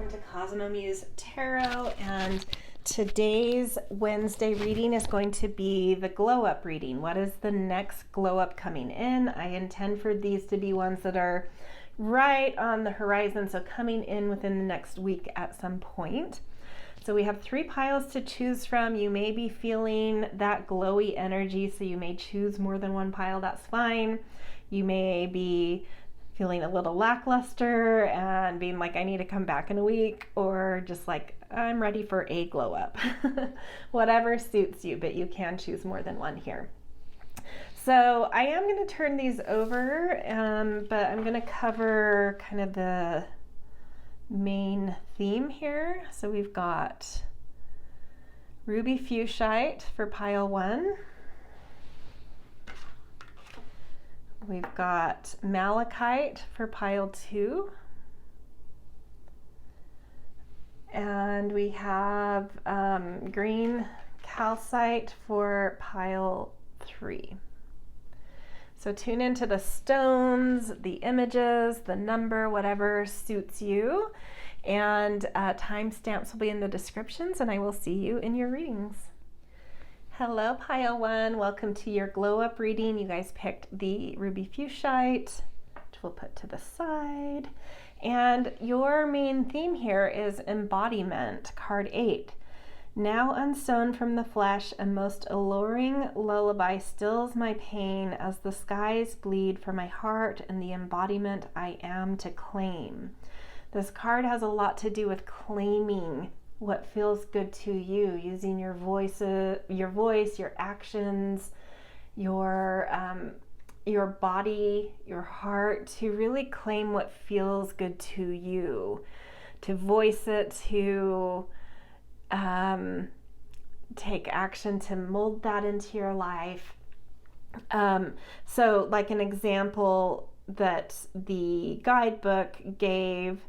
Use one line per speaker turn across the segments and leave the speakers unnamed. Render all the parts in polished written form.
welcome to Cosmo Muse Tarot, and today's Wednesday reading is going to be the glow up reading. What is the next glow up coming in? I intend for these to be ones that are right on the horizon, so coming in within the next week at some point. So we have 3 piles to choose from. You may be feeling that glowy energy, so you may choose more than one pile. That's fine. You may be feeling a little lackluster and being like, I need to come back in a week, or just like, I'm ready for a glow up. Whatever suits you, but you can choose more than one here. So I am going to turn these over, but I'm going to cover kind of the main theme here. So we've got Ruby Fuchsite for pile 1. We've got Malachite for pile 2. And we have green calcite for pile 3. So tune into the stones, the images, the number, whatever suits you. And timestamps will be in the descriptions, and I will see you in your readings. Hello, pile 1. Welcome to your glow up reading. You guys picked the Ruby Fuchsite, which we'll put to the side. And your main theme here is embodiment, card 8. Now unsown from the flesh, a most alluring lullaby stills my pain as the skies bleed for my heart and the embodiment I am to claim. This card has a lot to do with claiming what feels good to you, using your voice, your actions, your body, your heart to really claim what feels good to you, to voice it, to take action to mold that into your life. So like an example that the guidebook gave,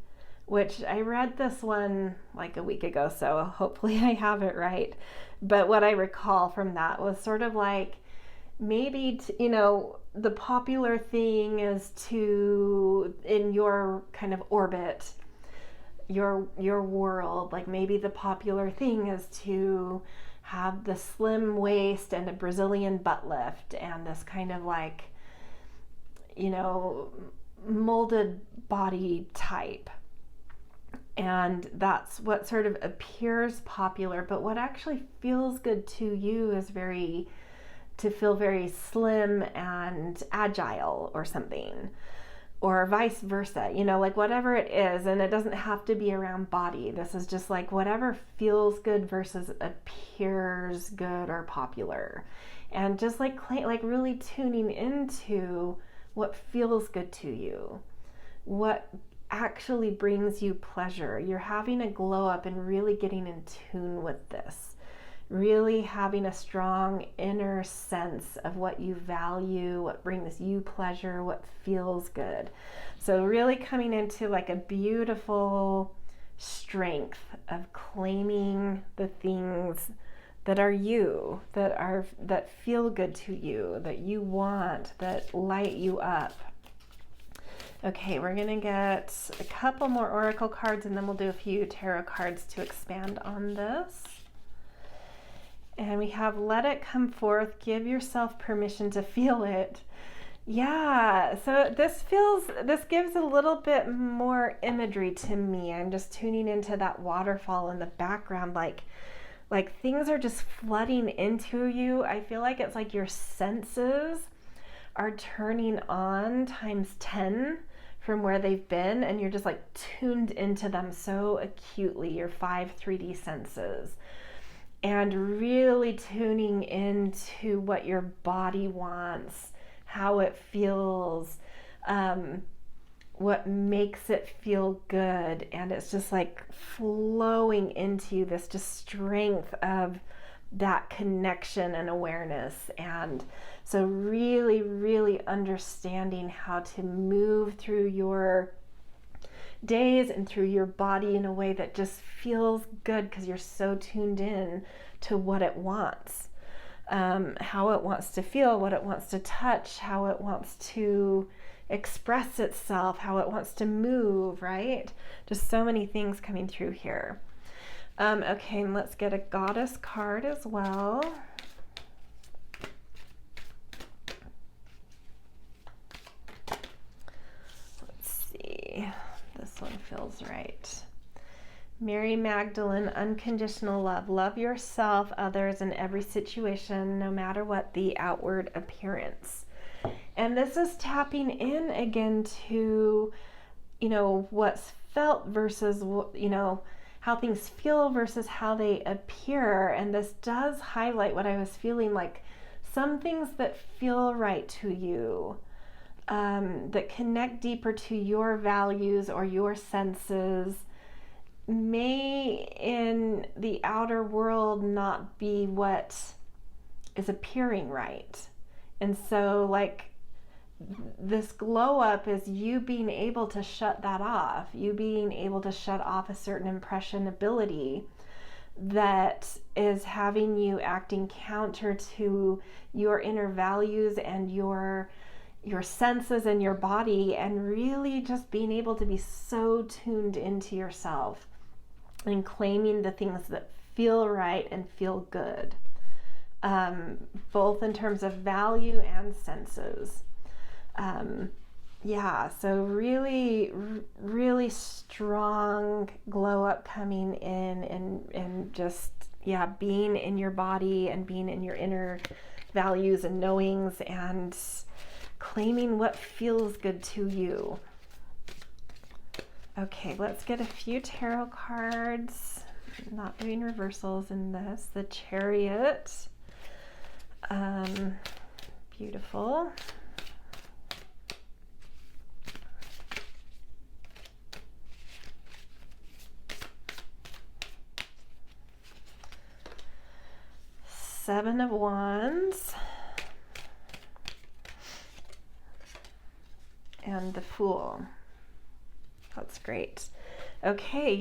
which I read this one like a week ago, so hopefully I have it right. But what I recall from that was sort of like, maybe, the popular thing is to, in your kind of orbit, your world, like maybe the popular thing is to have the slim waist and a Brazilian butt lift and this kind of like, molded body type. And that's what sort of appears popular, but what actually feels good to you is to feel very slim and agile or something, or vice versa, like whatever it is. And it doesn't have to be around body. This is just like whatever feels good versus appears good or popular. And just like really tuning into what feels good to you, what actually brings you pleasure. You're having a glow up and really getting in tune with this. Really having a strong inner sense of what you value, what brings you pleasure, what feels good. So really coming into like a beautiful strength of claiming the things that are you, that feel good to you, that you want, that light you up. Okay, we're gonna get a couple more oracle cards and then we'll do a few tarot cards to expand on this. And we have let it come forth, give yourself permission to feel it. Yeah, so this gives a little bit more imagery to me. I'm just tuning into that waterfall in the background, like things are just flooding into you. I feel like it's like your senses are turning on times 10 from where they've been, and you're just like tuned into them so acutely, your 5 3D senses. And really tuning into what your body wants, how it feels, what makes it feel good. And it's just like flowing into you, this just strength of that connection and awareness. And so really, really understanding how to move through your days and through your body in a way that just feels good because you're so tuned in to what it wants, how it wants to feel, what it wants to touch, how it wants to express itself, how it wants to move, right? Just so many things coming through here. Okay, and let's get a goddess card as well. Let's see. This one feels right. Mary Magdalene, unconditional love. Love yourself, others, in every situation, no matter what the outward appearance. And this is tapping in again to, what's felt versus, how things feel versus how they appear. And this does highlight what I was feeling, like some things that feel right to you, that connect deeper to your values or your senses, may in the outer world not be what is appearing right. And so like this glow up is you being able to shut that off, you being able to shut off a certain impressionability that is having you acting counter to your inner values and your senses and your body, and really just being able to be so tuned into yourself and claiming the things that feel right and feel good, both in terms of value and senses. So really, really strong glow up coming in, and just, being in your body and being in your inner values and knowings and claiming what feels good to you. Okay, let's get a few tarot cards. I'm not doing reversals in this. The Chariot. Beautiful. Seven of Wands. And the Fool. That's great. Okay,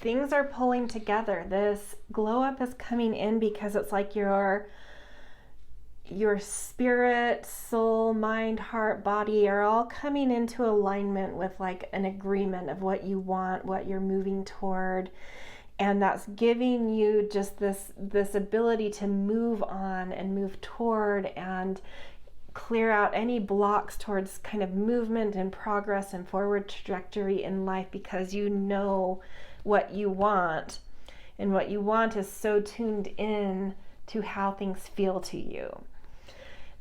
things are pulling together. This glow up is coming in because it's like your spirit, soul, mind, heart, body are all coming into alignment with like an agreement of what you want, what you're moving toward. And that's giving you just this ability to move on and move toward and clear out any blocks towards kind of movement and progress and forward trajectory in life, because you know what you want, and what you want is so tuned in to how things feel to you.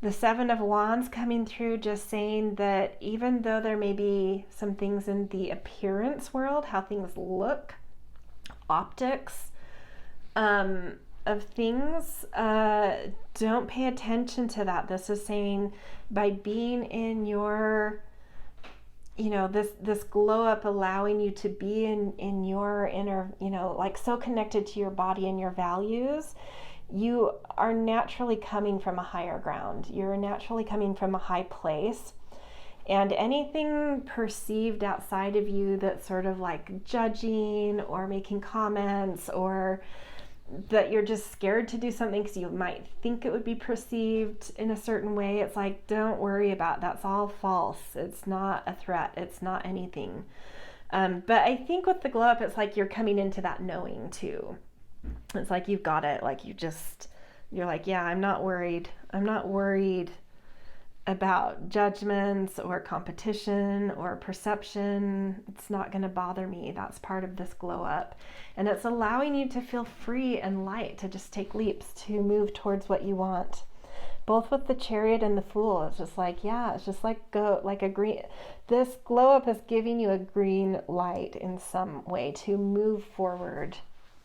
The Seven of Wands coming through, just saying that even though there may be some things in the appearance world, how things look, optics, of things, don't pay attention to that. This is saying by being in your, this glow up, allowing you to be in your inner, like so connected to your body and your values, you are naturally coming from a higher ground. You're naturally coming from a high place. And anything perceived outside of you that's sort of like judging or making comments, or that you're just scared to do something because you might think it would be perceived in a certain way, it's like, don't worry about that. That's all false. It's not a threat. It's not anything. But I think with the glow up, it's like you're coming into that knowing too. It's like you've got it. Like you're like, I'm not worried. I'm not worried about judgments or competition or perception. It's not going to bother me. That's part of this glow up. And it's allowing you to feel free and light, to just take leaps, to move towards what you want. Both with the Chariot and the Fool, it's just like, it's just like go, like a green, this glow up is giving you a green light in some way to move forward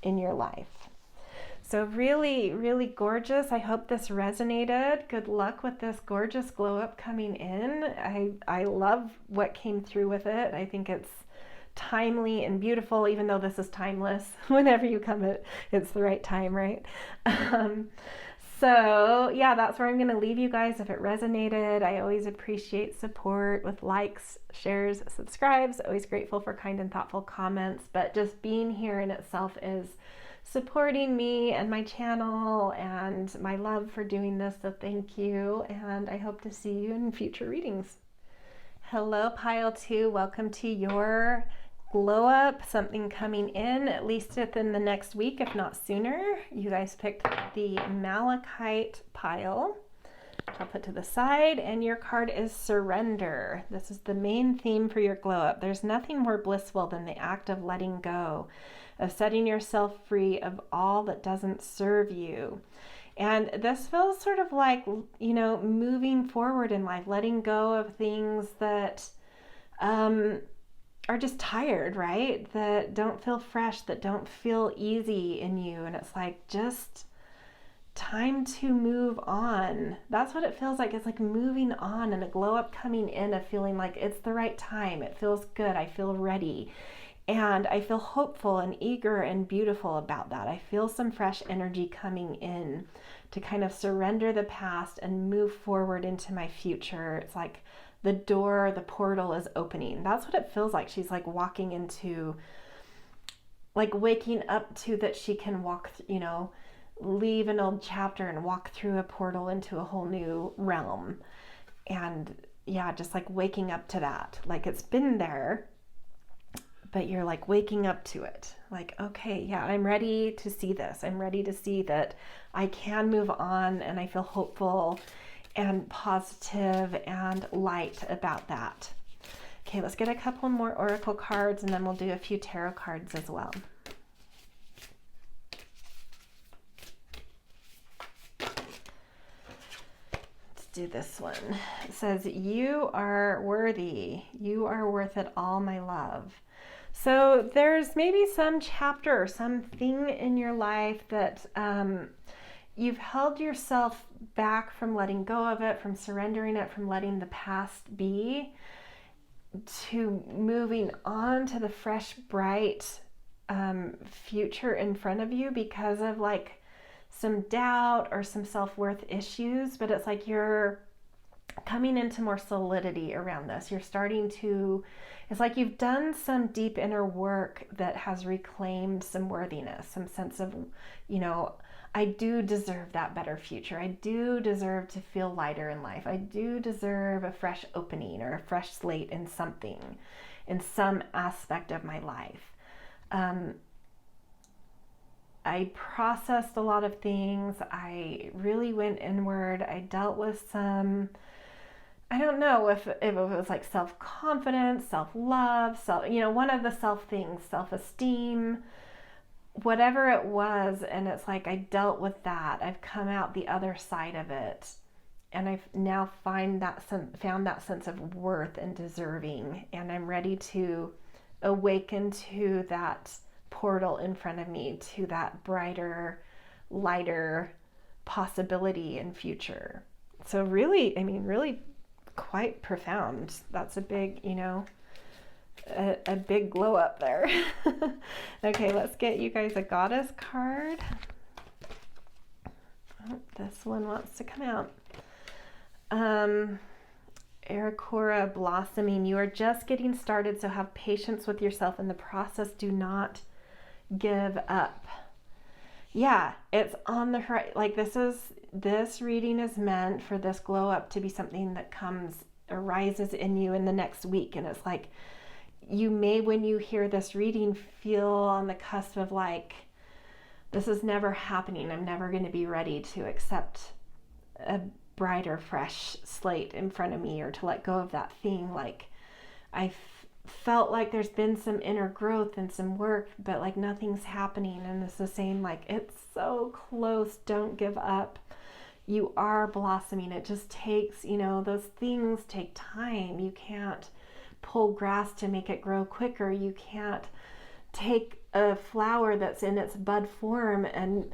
in your life. So really, really gorgeous. I hope this resonated. Good luck with this gorgeous glow up coming in. I love what came through with it. I think it's timely and beautiful, even though this is timeless. Whenever you come, it's the right time, right? So that's where I'm going to leave you guys. If it resonated, I always appreciate support with likes, shares, subscribes. Always grateful for kind and thoughtful comments. But just being here in itself is supporting me and my channel and my love for doing this. So thank you. And I hope to see you in future readings. Hello, pile 2. Welcome to your glow up. Something coming in at least within the next week, if not sooner. You guys picked the Malachite pile, which I'll put to the side, and your card is surrender. This is the main theme for your glow up. There's nothing more blissful than the act of letting go, of setting yourself free of all that doesn't serve you. And this feels sort of like, you know, moving forward in life, letting go of things that are just tired, right? That don't feel fresh, that don't feel easy in you. And it's like, just time to move on. That's what it feels like. It's like moving on, and a glow up coming in of feeling like it's the right time. It feels good. I feel ready. And I feel hopeful and eager and beautiful about that. I feel some fresh energy coming in to kind of surrender the past and move forward into my future. It's like the door, the portal is opening. That's what it feels like. She's like walking into, like waking up to that she can walk, you know, leave an old chapter and walk through a portal into a whole new realm. And yeah, just like waking up to that. Like it's been there, but you're like waking up to it. Like, okay, yeah, I'm ready to see this. I'm ready to see that I can move on, and I feel hopeful and positive and light about that. Okay, let's get a couple more oracle cards, and then we'll do a few tarot cards as well. Let's do this one. It says, you are worthy. You are worth it all, my love. So there's maybe some chapter or something in your life that you've held yourself back from letting go of it, from surrendering it, from letting the past be, to moving on to the fresh, bright future in front of you because of like some doubt or some self-worth issues. But it's like you're coming into more solidity around this. You're starting to, it's like you've done some deep inner work that has reclaimed some worthiness, some sense of, you know, I do deserve that better future. I do deserve to feel lighter in life. I do deserve a fresh opening or a fresh slate in something, in some aspect of my life. I processed a lot of things. I really went inward. I dealt with some, I don't know if it was like self-confidence, self-love, one of the self things, self-esteem, whatever it was. And it's like I dealt with that. I've come out the other side of it. And I've now found that sense of worth and deserving. And I'm ready to awaken to that portal in front of me, to that brighter, lighter possibility and future. So really, I mean, really quite profound. That's a big, a big glow up there. Okay, let's get you guys a goddess card. Oh, this one wants to come out. Arakora blossoming. You are just getting started, so have patience with yourself in the process. Do not give up. Yeah, it's on the horizon. Like this reading is meant for this glow up to be something that arises in you in the next week. And it's like, you may, when you hear this reading, feel on the cusp of like, this is never happening. I'm never going to be ready to accept a brighter, fresh slate in front of me, or to let go of that thing. Like I felt like there's been some inner growth and some work, but like nothing's happening. And it's the same, like it's so close. Don't give up. You are blossoming. It just takes, those things take time. You can't pull grass to make it grow quicker. You can't take a flower that's in its bud form and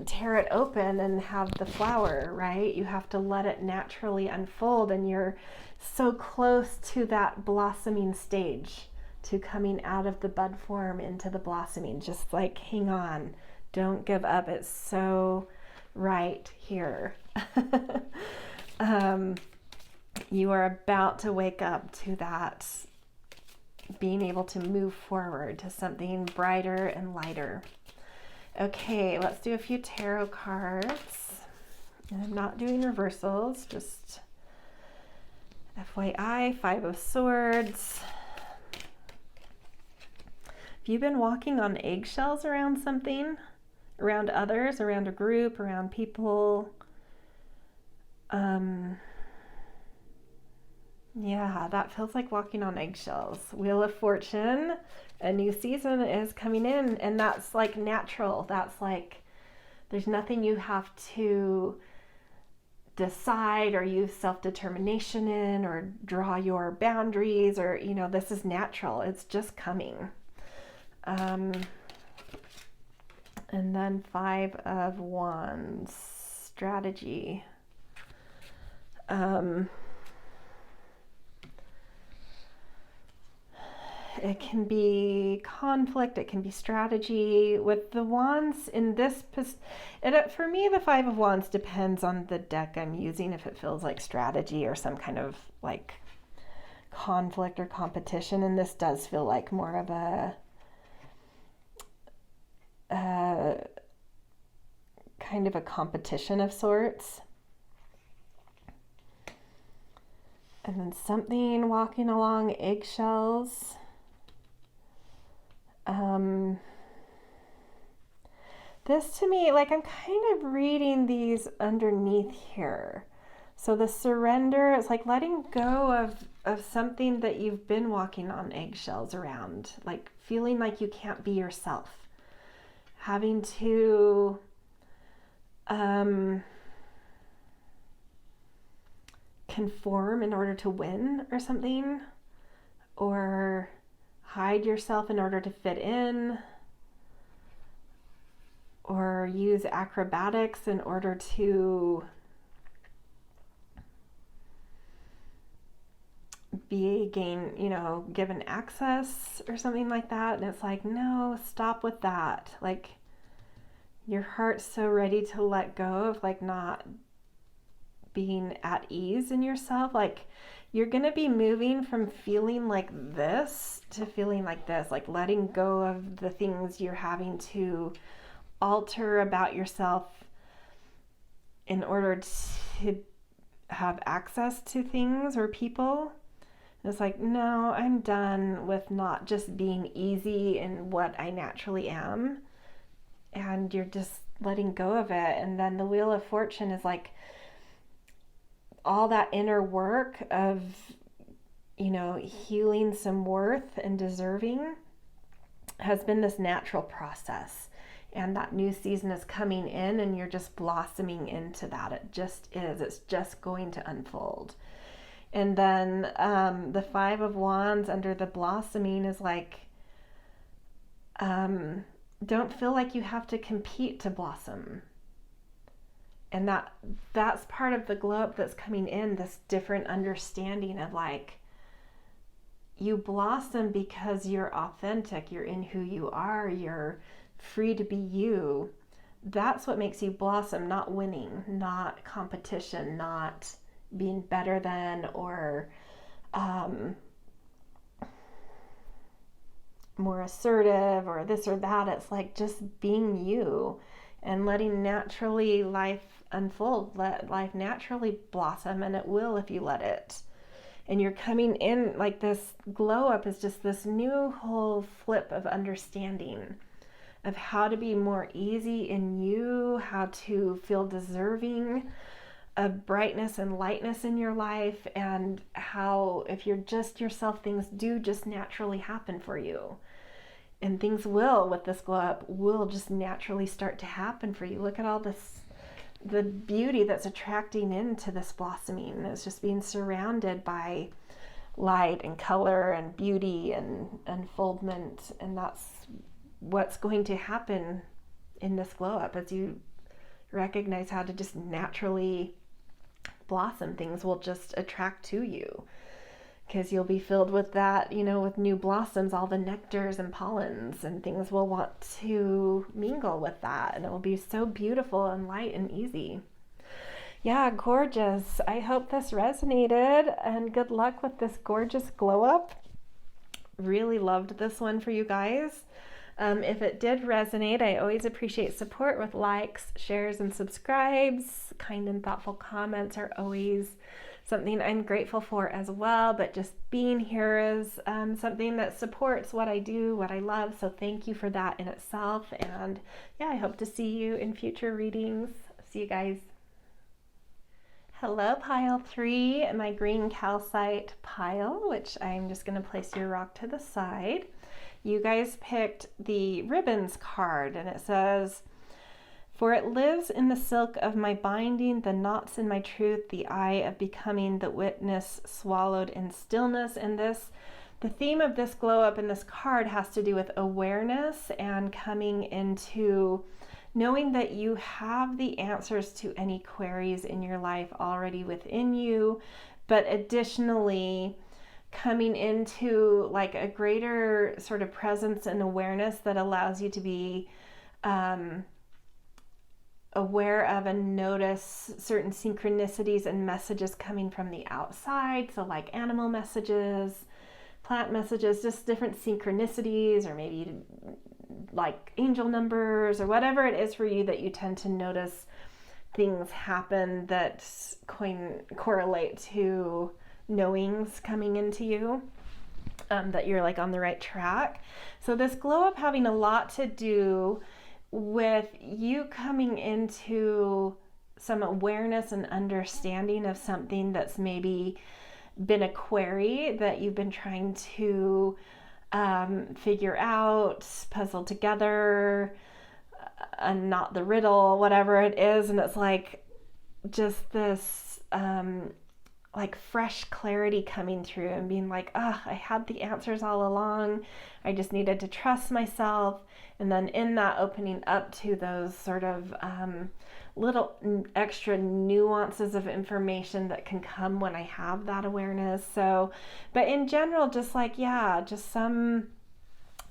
tear it open and have the flower, right? You have to let it naturally unfold, and you're so close to that blossoming stage, to coming out of the bud form into the blossoming. Just like, hang on, don't give up. It's so right here. You are about to wake up to that, being able to move forward to something brighter and lighter. Okay, let's do a few tarot cards. And I'm not doing reversals, just FYI, Five of Swords. If you've been walking on eggshells around something, around others, around a group, around people, yeah, that feels like walking on eggshells. Wheel of Fortune, a new season is coming in, and that's like natural. That's like, there's nothing you have to decide or use self-determination in or draw your boundaries, or, you know, this is natural. It's just coming. And then Five of Wands, strategy. It can be conflict, it can be strategy. With the wands in this, for me, the Five of Wands depends on the deck I'm using, if it feels like strategy or some kind of like conflict or competition. And this does feel like more of a kind of a competition of sorts. And then something walking along eggshells. This to me, like, I'm kind of reading these underneath here. So the surrender is like letting go of something that you've been walking on eggshells around, like feeling like you can't be yourself, having to conform in order to win or something, or hide yourself in order to fit in, or use acrobatics in order to given access or something like that. And it's like, no, stop with that. Like, your heart's so ready to let go of like not being at ease in yourself. Like, you're going to be moving from feeling like this to feeling like this, like letting go of the things you're having to alter about yourself in order to have access to things or people. It's like, no, I'm done with not just being easy in what I naturally am. And you're just letting go of it. And then the Wheel of Fortune is like all that inner work of, healing some worth and deserving has been this natural process. And that new season is coming in, and you're just blossoming into that. It just is. It's just going to unfold. And then the Five of Wands under the blossoming is like, don't feel like you have to compete to blossom. And that's part of the glow up that's coming in, this different understanding of like, you blossom because you're authentic, you're in who you are, you're free to be you. That's what makes you blossom, not winning, not competition, not being better than, or more assertive or this or that. It's like just being you and letting naturally life unfold, let life naturally blossom, and it will if you let it. And you're coming in like this glow up is just this new whole flip of understanding of how to be more easy in you, how to feel deserving of brightness and lightness in your life, and how if you're just yourself, things do just naturally happen for you. And things will, with this glow up, will just naturally start to happen for you. Look at all this, the beauty that's attracting into this blossoming. It's just being surrounded by light and color and beauty and unfoldment. And that's what's going to happen in this glow up as you recognize how to just naturally blossom. Things will just attract to you because you'll be filled with that, with new blossoms, all the nectars and pollens, and things will want to mingle with that, and it will be so beautiful and light and easy. Yeah, gorgeous. I hope this resonated, and good luck with this gorgeous glow up. Really loved this one for you guys. If it did resonate, I always appreciate support with likes, shares, and subscribes. Kind and thoughtful comments are always something I'm grateful for as well, but just being here is something that supports what I do, what I love. So thank you for that in itself. And yeah, I hope to see you in future readings. See you guys. Hello, pile 3, my green calcite pile, which I'm just going to place your rock to the side. You guys picked the ribbons card, and it says, "For it lives in the silk of my binding, the knots in my truth, the eye of becoming, the witness swallowed in stillness." And the theme of this glow up in this card has to do with awareness and coming into knowing that you have the answers to any queries in your life already within you, but additionally coming into like a greater sort of presence and awareness that allows you to be aware of and notice certain synchronicities and messages coming from the outside. So like animal messages, plant messages, just different synchronicities, or maybe like angel numbers or whatever it is for you that you tend to notice things happen that correlate to knowings coming into you, that you're like on the right track. So this glow up having a lot to do with you coming into some awareness and understanding of something that's maybe been a query that you've been trying to figure out, puzzle together, not the riddle, whatever it is. And it's like just this like fresh clarity coming through and being like, I had the answers all along. I just needed to trust myself. And then in that opening up to those sort of little extra nuances of information that can come when I have that awareness. So, but in general, just like, yeah, just some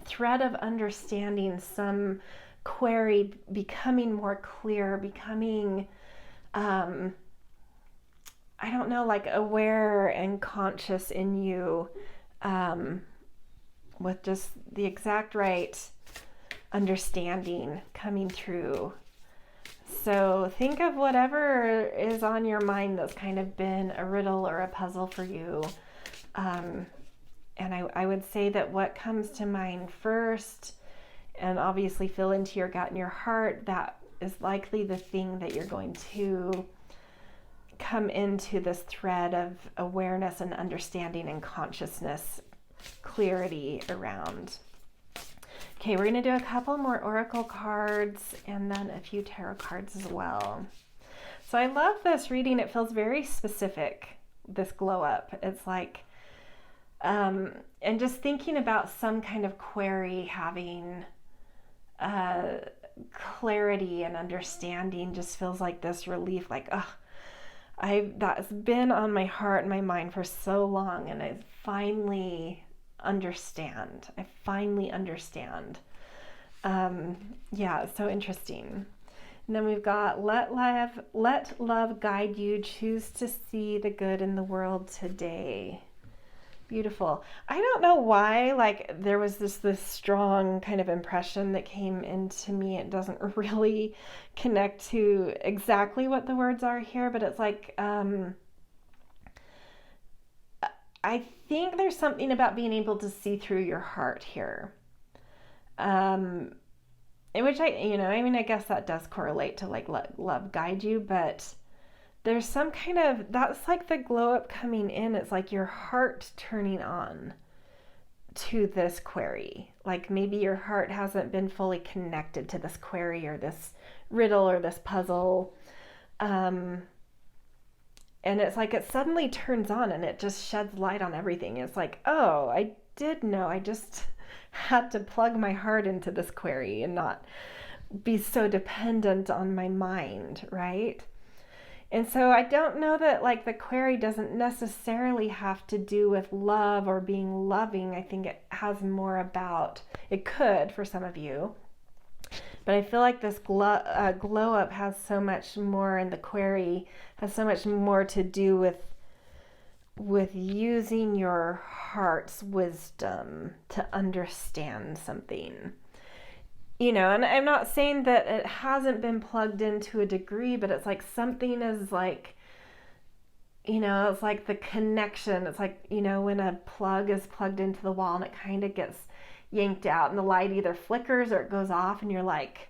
thread of understanding, some query becoming more clear, becoming, I don't know, like aware and conscious in you, with just the exact right understanding coming through. So think of whatever is on your mind that's kind of been a riddle or a puzzle for you. And I would say that what comes to mind first, and obviously feel into your gut and your heart, that is likely the thing that you're going to come into this thread of awareness and understanding and consciousness, clarity around. Okay, we're going to do a couple more oracle cards and then a few tarot cards as well. So I love this reading. It feels very specific, this glow up. It's like, and just thinking about some kind of query having clarity and understanding just feels like this relief, like, that's been on my heart and my mind for so long, and I finally understand. Yeah, it's so interesting. And then we've got let love guide you. Choose to see the good in the world today. Beautiful. I don't know why, like, there was this strong kind of impression that came into me. It doesn't really connect to exactly what the words are here, but it's like, I think there's something about being able to see through your heart here. In which I guess that does correlate to like let love guide you, but there's some kind of, that's like the glow up coming in. It's like your heart turning on to this query. Like maybe your heart hasn't been fully connected to this query or this riddle or this puzzle. And it's like it suddenly turns on and it just sheds light on everything. It's like, oh, I did know. I just had to plug my heart into this query and not be so dependent on my mind, right? And so I don't know that like the query doesn't necessarily have to do with love or being loving. I think it has more about, it could for some of you, but I feel like this glow up has so much more, and the query has so much more to do with using your heart's wisdom to understand something. And I'm not saying that it hasn't been plugged into a degree, but it's like something is like it's like the connection. It's like, when a plug is plugged into the wall and it kind of gets yanked out and the light either flickers or it goes off and you're like,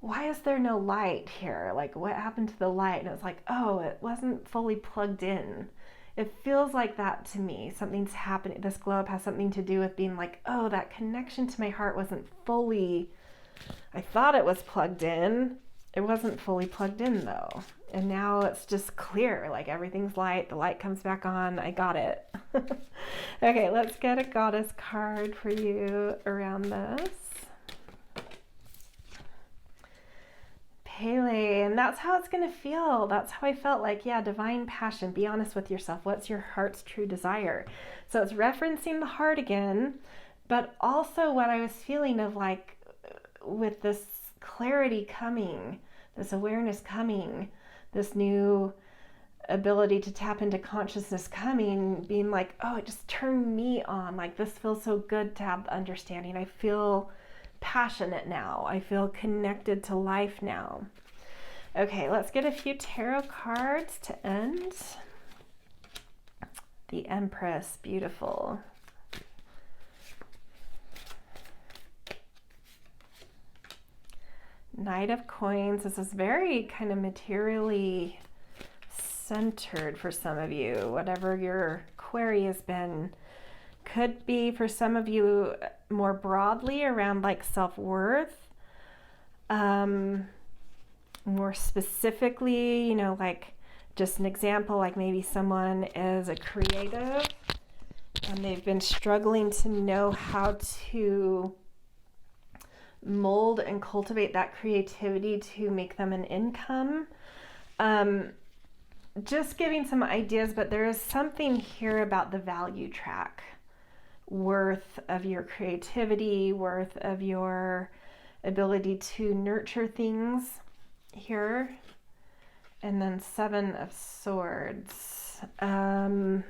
why is there no light here? Like, what happened to the light? And it's like, oh, it wasn't fully plugged in. It feels like that to me. Something's happening. This glow up has something to do with being like, oh, that connection to my heart wasn't fully, I thought it was plugged in. It wasn't fully plugged in though. And now it's just clear, like everything's light, the light comes back on, I got it. Okay, let's get a goddess card for you around this. Pele, and that's how it's going to feel. That's how I felt like, yeah, divine passion. Be honest with yourself. What's your heart's true desire? So it's referencing the heart again, but also what I was feeling of like with this clarity coming, this awareness coming, this new ability to tap into consciousness coming, being like, oh, it just turned me on. Like, this feels so good to have understanding. I feel passionate now. I feel connected to life now. Okay, let's get a few tarot cards to end. The Empress, beautiful. Knight of Coins. This is very kind of materially centered for some of you. Whatever your query has been, could be for some of you more broadly around like self-worth. More specifically, like just an example, like maybe someone is a creative and they've been struggling to know how to mold and cultivate that creativity to make them an income. Just giving some ideas, but there is something here about the value track. Worth of your creativity, worth of your ability to nurture things here. And then 7 of Swords. Yeah,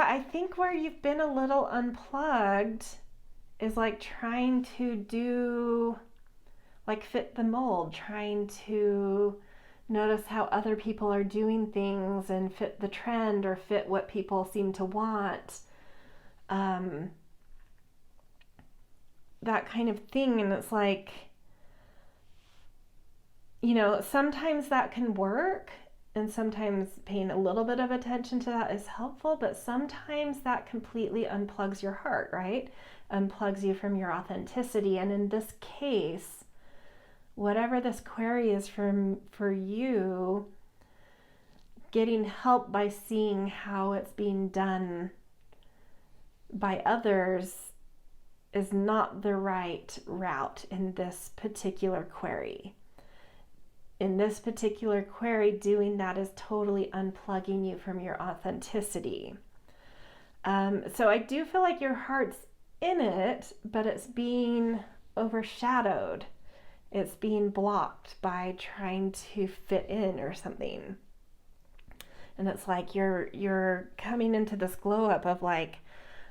I think where you've been a little unplugged is like trying to do, like fit the mold, trying to notice how other people are doing things and fit the trend or fit what people seem to want. That kind of thing. And it's like, sometimes that can work and sometimes paying a little bit of attention to that is helpful, but sometimes that completely unplugs your heart, right? Unplugs you from your authenticity. And in this case, whatever this query is for you, getting help by seeing how it's being done by others is not the right route in this particular query. In this particular query, doing that is totally unplugging you from your authenticity. So I do feel like your heart's in it, but it's being overshadowed. It's being blocked by trying to fit in or something. And it's like you're coming into this glow up of like,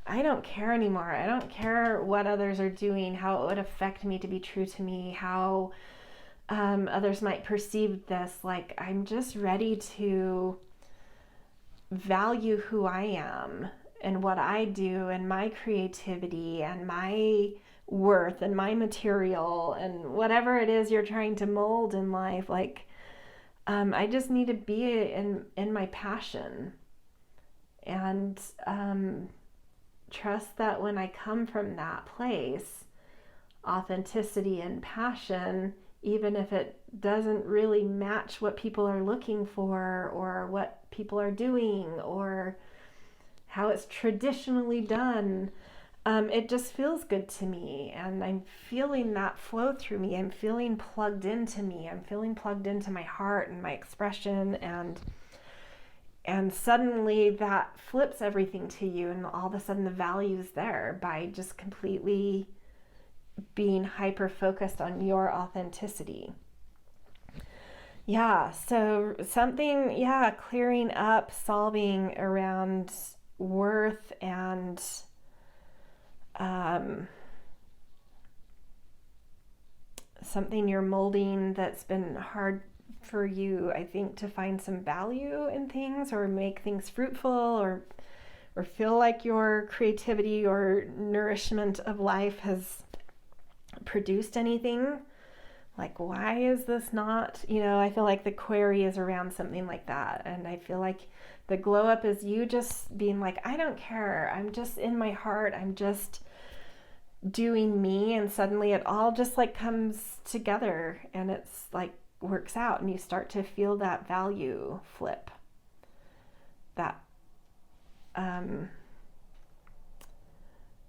I don't care anymore. I don't care what others are doing, how it would affect me to be true to me, how others might perceive this. Like, I'm just ready to value who I am and what I do and my creativity and my worth and my material and whatever it is you're trying to mold in life. Like, I just need to be in my passion and trust that when I come from that place, authenticity and passion, even if it doesn't really match what people are looking for or what people are doing or how it's traditionally done, it just feels good to me, and I'm feeling that flow through me. I'm feeling plugged into me. I'm feeling plugged into my heart and my expression, and suddenly that flips everything to you, and all of a sudden the value is there by just completely being hyper focused on your authenticity. Yeah, so something, clearing up, solving around worth and something you're molding that's been hard for you, I think, to find some value in things or make things fruitful or feel like your creativity or nourishment of life has produced anything. Like, why is this not, I feel like the query is around something like that. And I feel like the glow up is you just being like, I don't care. I'm just in my heart. I'm just doing me. And suddenly it all just like comes together and it's like works out and you start to feel that value flip. That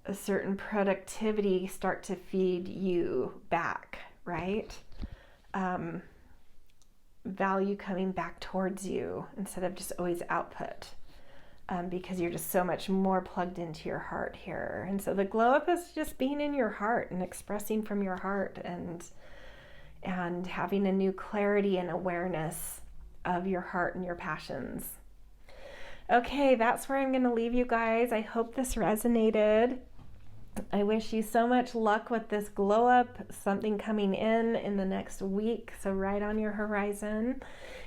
a certain productivity start to feed you back, right? Value coming back towards you instead of just always output, because you're just so much more plugged into your heart here. And so the glow up is just being in your heart and expressing from your heart and having a new clarity and awareness of your heart and your passions. Okay, that's where I'm going to leave you guys. I hope this resonated. I wish you so much luck with this glow up, something coming in the next week, so right on your horizon.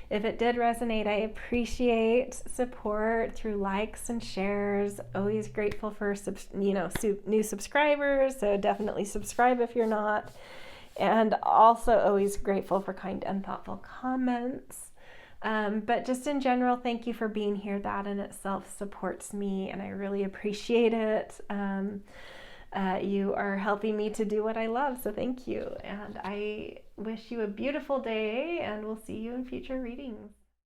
If it did resonate, I appreciate support through likes and shares. Always grateful for new subscribers, so definitely subscribe if you're not. And also always grateful for kind and thoughtful comments. But just in general, thank you for being here. That in itself supports me, and I really appreciate it. You are helping me to do what I love, so thank you. And I wish you a beautiful day, and we'll see you in future readings.